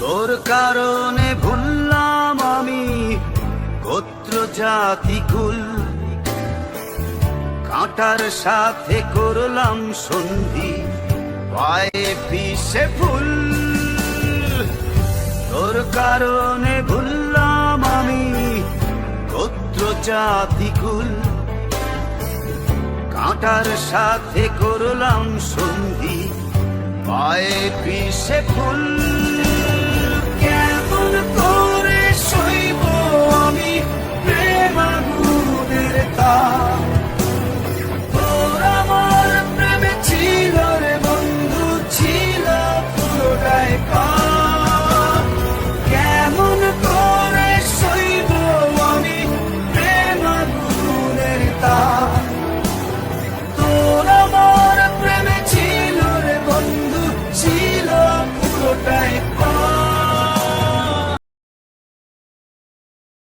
তোর কারণে ভুললাম আমি গোত্র জাতি কুল, কাঁটার সাথে করলাম সন্ধি, পায়ে পিছে ফুল। তোর কারণে ভুললাম আমি গোত্র জাতি কুল, কাঁটার সাথে করলাম সন্ধি, পায়ে পিছে ফুল।